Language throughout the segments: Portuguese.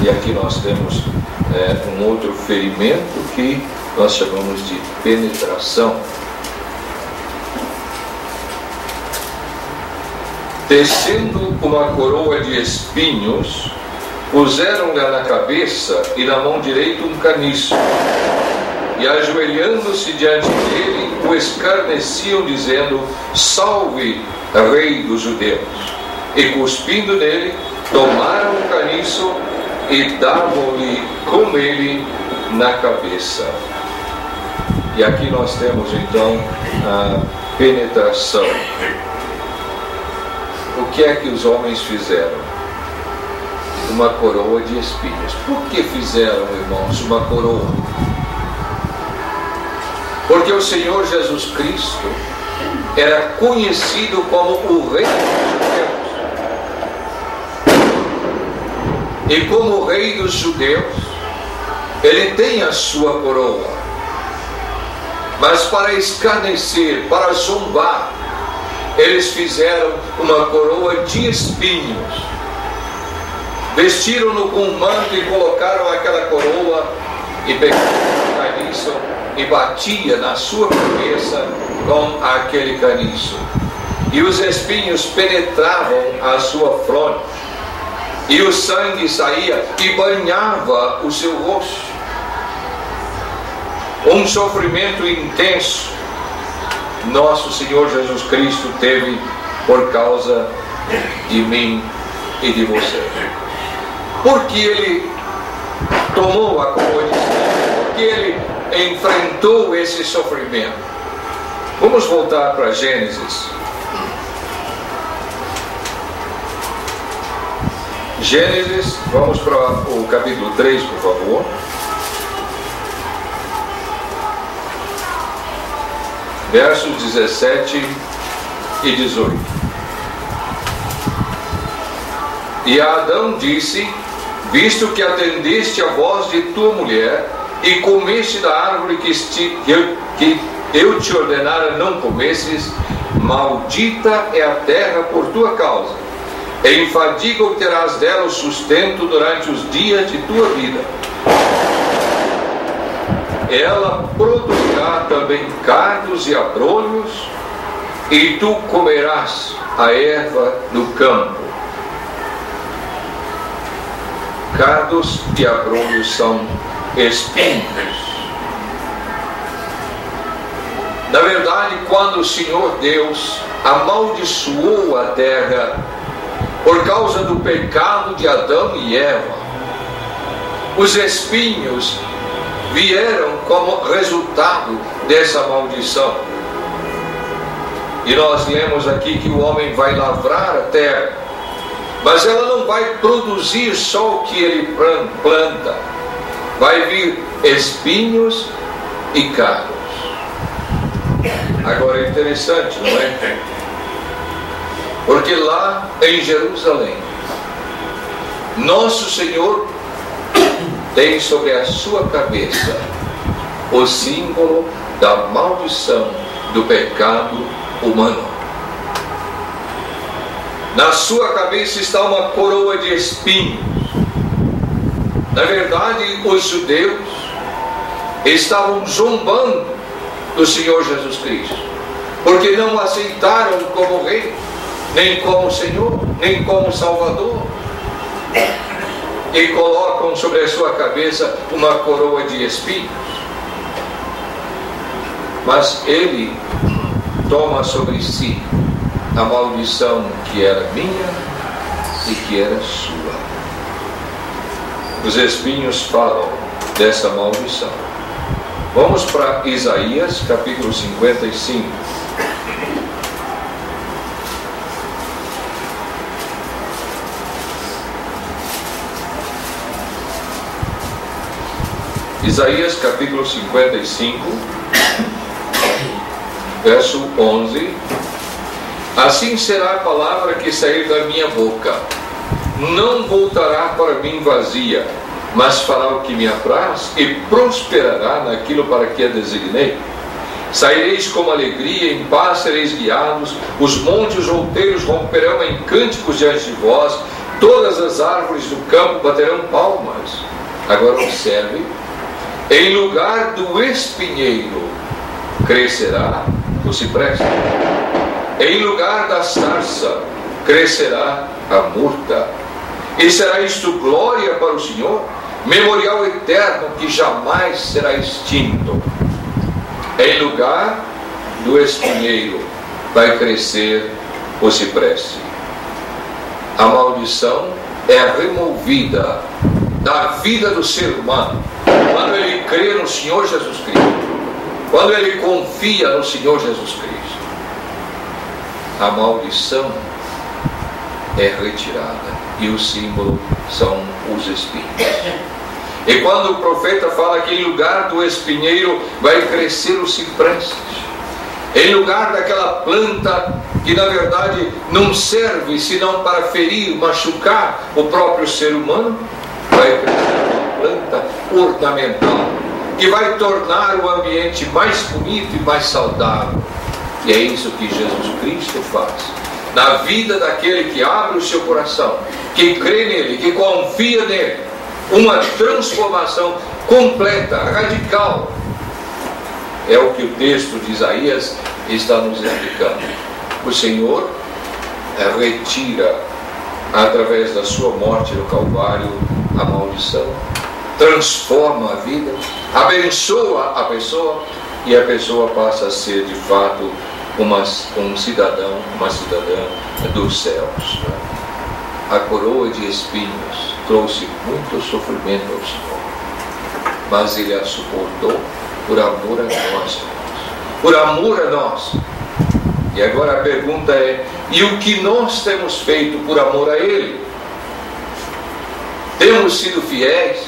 E aqui nós temos um outro ferimento que nós chamamos de penetração. Tecendo uma coroa de espinhos, puseram-lhe na cabeça e na mão direita um caniço, e ajoelhando-se diante dele, o escarneciam, dizendo: Salve, Rei dos Judeus! E cuspindo nele, tomaram o caniço e davam-lhe com ele na cabeça. E aqui nós temos então a penetração. O que é que os homens fizeram? Uma coroa de espinhos. Por que fizeram, irmãos, uma coroa? Porque o Senhor Jesus Cristo era conhecido como o Rei dos Judeus. E como o Rei dos Judeus, ele tem a sua coroa. Mas para escarnecer, para zombar, eles fizeram uma coroa de espinhos. Vestiram-no com um manto e colocaram aquela coroa e pegaram o caniço e batia na sua cabeça com aquele caniço. E os espinhos penetravam a sua fronte, e o sangue saía e banhava o seu rosto. Um sofrimento intenso nosso Senhor Jesus Cristo teve por causa de mim e de você. Porque ele tomou a coroa de espinhos, porque ele enfrentou esse sofrimento. Vamos voltar para Gênesis. Gênesis, vamos para o capítulo 3, por favor. Versos 17 e 18. E Adão disse: visto que atendeste a voz de tua mulher e comeste da árvore que eu te ordenara não comesses, maldita é a terra por tua causa. Em fadiga obterás dela o sustento durante os dias de tua vida. Ela produzirá também cardos e abrolhos, e tu comerás a erva do campo. Cardos e abrolhos são espinhos. Na verdade, quando o Senhor Deus amaldiçoou a terra por causa do pecado de Adão e Eva, os espinhos vieram como resultado dessa maldição. E nós lemos aqui que o homem vai lavrar a terra, mas ela não vai produzir só o que ele planta. Vai vir espinhos e cardos. Agora é interessante, não é? Porque lá em Jerusalém, nosso Senhor tem sobre a sua cabeça o símbolo da maldição do pecado humano. Na sua cabeça está uma coroa de espinhos. Na verdade, os judeus estavam zombando do Senhor Jesus Cristo, porque não aceitaram como Rei, nem como Senhor, nem como Salvador. E colocam sobre a sua cabeça uma coroa de espinhos. Mas ele toma sobre si a maldição que era minha e que era sua. Os espinhos falam dessa maldição. Vamos para Isaías, capítulo 55. Isaías capítulo 55, verso 11. Assim será a palavra que sair da minha boca. Não voltará para mim vazia, mas fará o que me apraz e prosperará naquilo para que a designei. Saireis com alegria, em paz sereis guiados, os montes outeiros romperão em cânticos diante de vós, Todas as árvores do campo baterão palmas. Agora observe: em lugar do espinheiro crescerá o cipreste, em lugar da sarça crescerá a murta. E será isto glória para o Senhor, memorial eterno que jamais será extinto. Em lugar do espinheiro vai crescer o cipreste. A maldição é removida da vida do ser humano quando ele crê no Senhor Jesus Cristo, quando ele confia no Senhor Jesus Cristo. A maldição é retirada e o símbolo são os espinhos. E quando o profeta fala que em lugar do espinheiro vai crescer o cipreste, em lugar daquela planta que na verdade não serve senão para ferir, machucar o próprio ser humano, vai crescer uma planta ornamental que vai tornar o ambiente mais bonito e mais saudável. E é isso que Jesus Cristo faz na vida daquele que abre o seu coração, que crê nele, que confia nele. Uma transformação completa, radical. É o que o texto de Isaías está nos explicando. O Senhor retira, através da sua morte no Calvário, a maldição, transforma a vida, abençoa a pessoa, e a pessoa passa a ser de fato um cidadão, uma cidadã dos céus. A coroa de espinhos trouxe muito sofrimento ao Senhor, mas Ele a suportou por amor a nós, por amor a nós. E agora a pergunta é: e o que nós temos feito por amor a Ele? Temos sido fiéis?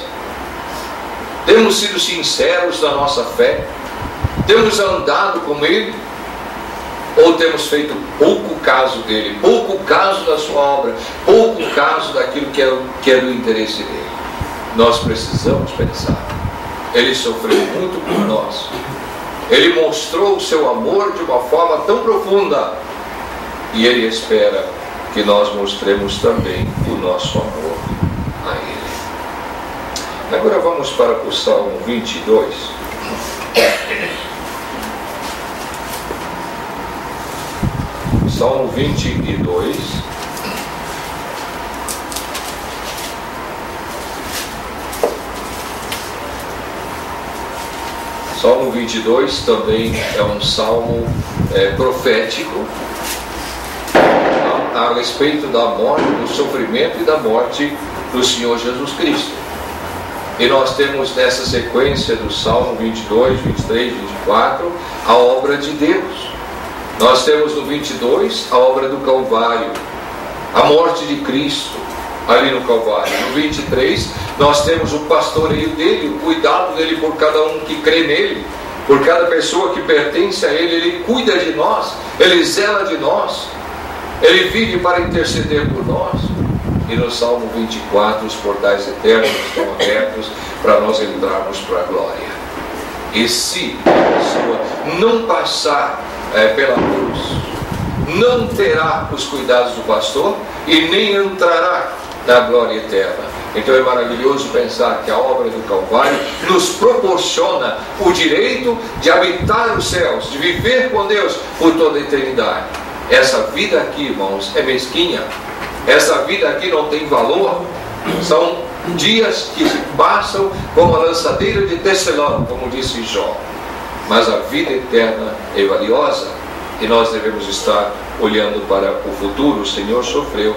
Temos sido sinceros na nossa fé? Temos andado com Ele? Ou temos feito pouco caso dele, pouco caso da sua obra, pouco caso daquilo que é do interesse dele? Nós precisamos pensar. Ele sofreu muito por nós. Ele mostrou o seu amor de uma forma tão profunda. E Ele espera que nós mostremos também o nosso amor a Ele. Agora vamos para o Salmo 22. Salmo 22. Salmo 22 também é um salmo profético a respeito da morte, do sofrimento e da morte do Senhor Jesus Cristo. E nós temos nessa sequência do Salmo 22, 23, 24 a obra de Deus. Nós temos no 22 a obra do Calvário, a morte de Cristo ali no Calvário. No 23 nós temos o pastoreio dele, o cuidado dele por cada um que crê nele, por cada pessoa que pertence a ele. Ele cuida de nós, ele zela de nós, ele vive para interceder por nós. E no Salmo 24 os portais eternos estão abertos para nós entrarmos para a glória. E se a pessoa não passar pela cruz, não terá os cuidados do pastor e nem entrará na glória eterna. Então é maravilhoso pensar que a obra do Calvário nos proporciona o direito de habitar os céus, de viver com Deus por toda a eternidade. Essa vida aqui, irmãos, é mesquinha. Essa vida aqui não tem valor. São dias que se passam como a lançadeira de tecelão, como disse Jó. Mas a vida eterna é valiosa e nós devemos estar olhando para o futuro. O Senhor sofreu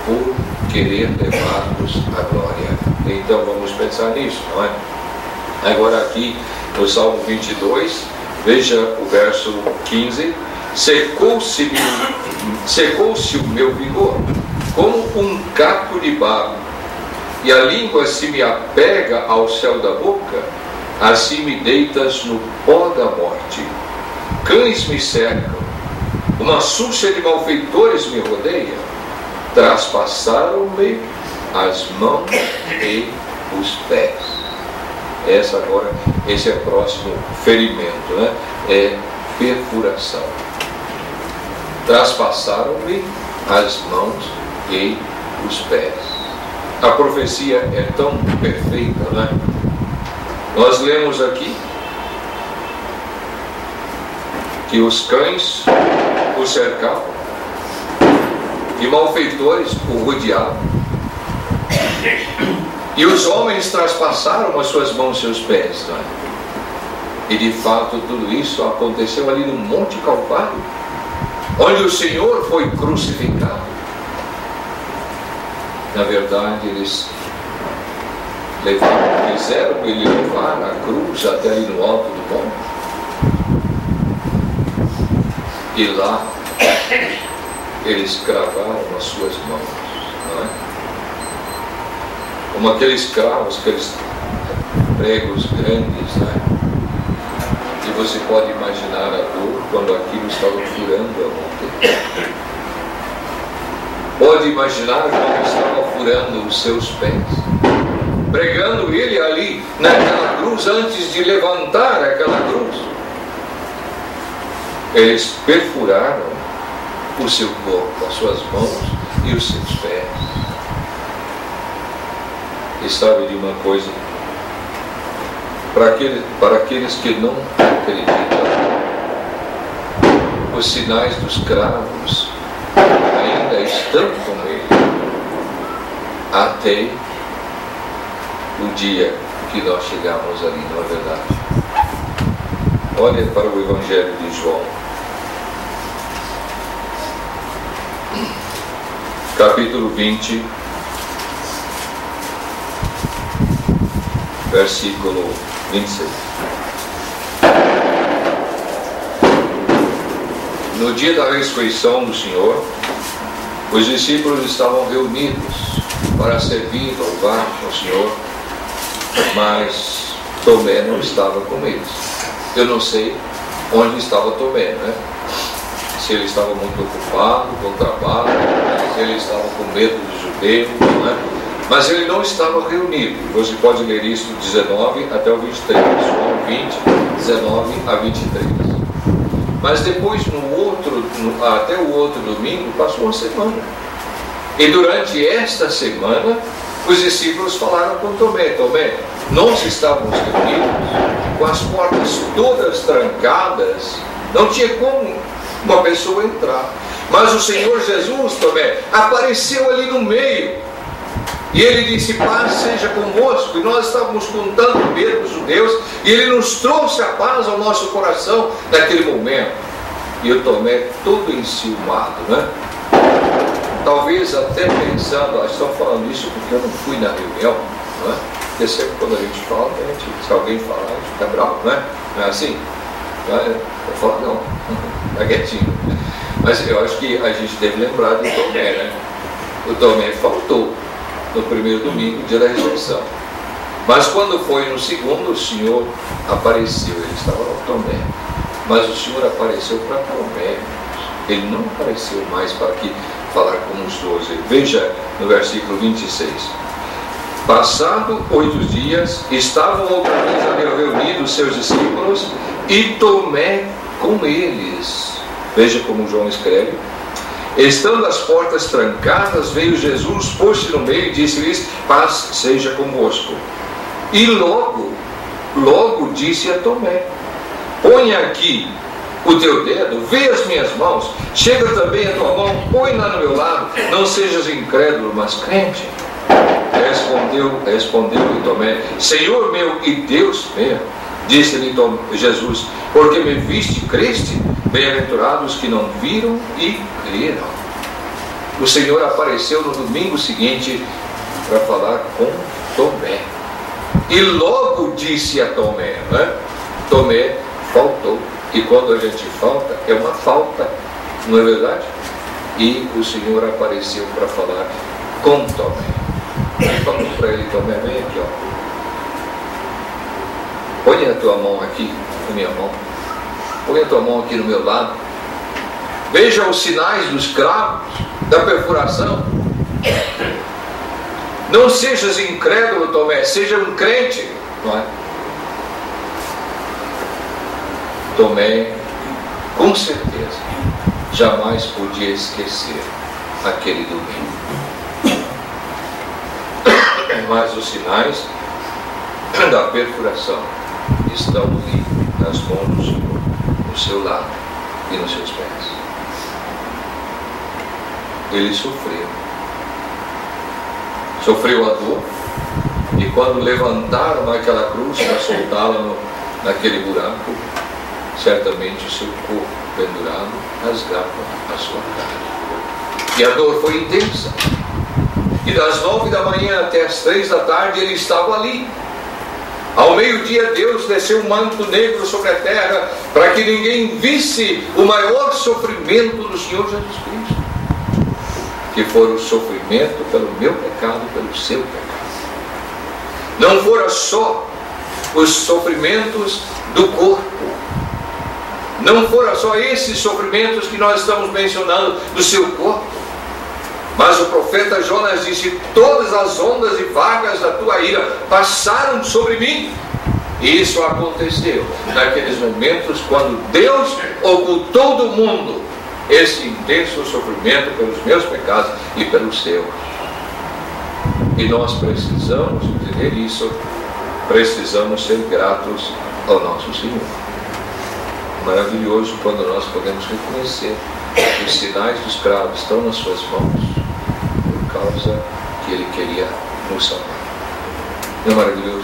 por querer levar-nos à glória. Então vamos pensar nisso, não é? Agora aqui no Salmo 22, veja o verso 15: secou-se o meu vigor como um caco de barro, e a língua se me apega ao céu da boca. Assim me deitas no pó da morte. Cães me cercam, uma súcia de malfeitores me rodeia. Traspassaram-me as mãos e os pés. Esse é o próximo ferimento, né? É perfuração. Traspassaram-me as mãos e os pés. A profecia é tão perfeita, não é? Nós lemos aqui que os cães o cercavam e malfeitores o rodeavam, e os homens traspassaram as suas mãos e seus pés, não é? E de fato tudo isso aconteceu ali no Monte Calvário, onde o Senhor foi crucificado. Na verdade, eles fizeram ele levar a cruz até ali no alto do monte, e lá eles cravaram as suas mãos, não é? Como aqueles cravos, aqueles pregos grandes, não é? E você pode imaginar a dor quando aquilo estava furando a mão dele. Pode imaginar quando estava furando os seus pés, pregando ele ali naquela cruz, antes de levantar aquela cruz. Eles perfuraram o seu corpo, as suas mãos e os seus pés. E sabe de uma coisa? Para aqueles que não acreditam, os sinais dos cravos ainda estão com ele até o dia que nós chegamos ali, não é verdade? Olha para o Evangelho de João, capítulo 20, versículo 26. No dia da ressurreição do Senhor, os discípulos estavam reunidos para servir, louvar o Senhor, mas Tomé não estava com eles. Eu não sei onde estava Tomé, né? Se ele estava muito ocupado com o trabalho, se ele estava com medo dos judeus, né? Mas ele não estava reunido. Você pode ler isso do 19 até o 23, João 20, 19 a 23. Mas depois, até o outro domingo, passou uma semana. E durante esta semana, os discípulos falaram com Tomé: Tomé, nós estávamos reunidos, com as portas todas trancadas, não tinha como uma pessoa entrar. Mas o Senhor Jesus, Tomé, apareceu ali no meio. E ele disse: paz seja convosco. E nós estávamos com tanto medo dos judeus, e ele nos trouxe a paz ao nosso coração naquele momento. E o Tomé todo enciumado, né? Talvez até pensando: estão falando isso porque eu não fui na reunião, não é? Porque sempre quando a gente fala, se alguém falar, a gente fica bravo, não é? Não é assim? Eu falo: não, está quietinho. Mas eu acho que a gente deve lembrar do Tomé, né? O Tomé faltou no primeiro domingo, dia da ressurreição. Mas quando foi no segundo, o Senhor apareceu. Ele estava no Tomé, mas o Senhor apareceu para Tomé. Ele não apareceu mais para aqui falar com os 12. Veja no versículo 26. Passado 8 dias, estavam outra vez ali reunidos seus discípulos e Tomé com eles. Veja como João escreve: estando as portas trancadas, veio Jesus, pôs-se no meio e disse-lhes: paz seja convosco. E logo disse a Tomé: põe aqui o teu dedo, vê as minhas mãos, chega também a tua mão, põe lá no meu lado, não sejas incrédulo, mas crente. Respondeu-lhe Tomé: Senhor meu e Deus meu. Disse-lhe Jesus: porque me viste, creste? Bem-aventurados que não viram e creram. O Senhor apareceu no domingo seguinte para falar com Tomé. E logo disse a Tomé, né? Tomé faltou. E quando a gente falta, é uma falta, não é verdade? E o Senhor apareceu para falar com Tomé. Falou para ele: Tomé, vem aqui, ó. Põe a tua mão aqui na minha mão. Põe a tua mão aqui no meu lado. Veja os sinais dos cravos, da perfuração. Não sejas incrédulo, Tomé, seja um crente, não é? Tomé, com certeza, jamais podia esquecer aquele domingo. mas os sinais da perfuração estão ali nas mãos do Senhor, no seu lado e nos seus pés. Ele sofreu a dor, e quando levantaram aquela cruz para soltá-la naquele buraco, certamente o seu corpo pendurado rasgava a sua carne. E a dor foi intensa. E das 9 da manhã até as 3 da tarde ele estava ali. Ao meio-dia Deus desceu um manto negro sobre a terra para que ninguém visse o maior sofrimento do Senhor Jesus Cristo, que foi o sofrimento pelo meu pecado, pelo seu pecado. Não fora só os sofrimentos do corpo, não foram só esses sofrimentos que nós estamos mencionando do seu corpo, mas o profeta Jonas disse: todas as ondas e vagas da tua ira passaram sobre mim. E isso aconteceu naqueles momentos quando Deus ocultou do mundo esse intenso sofrimento pelos meus pecados e pelos seus. E nós precisamos entender isso, precisamos ser gratos ao nosso Senhor. Maravilhoso quando nós podemos reconhecer que os sinais do escravo estão nas suas mãos, por causa que ele queria nos salvar. É maravilhoso.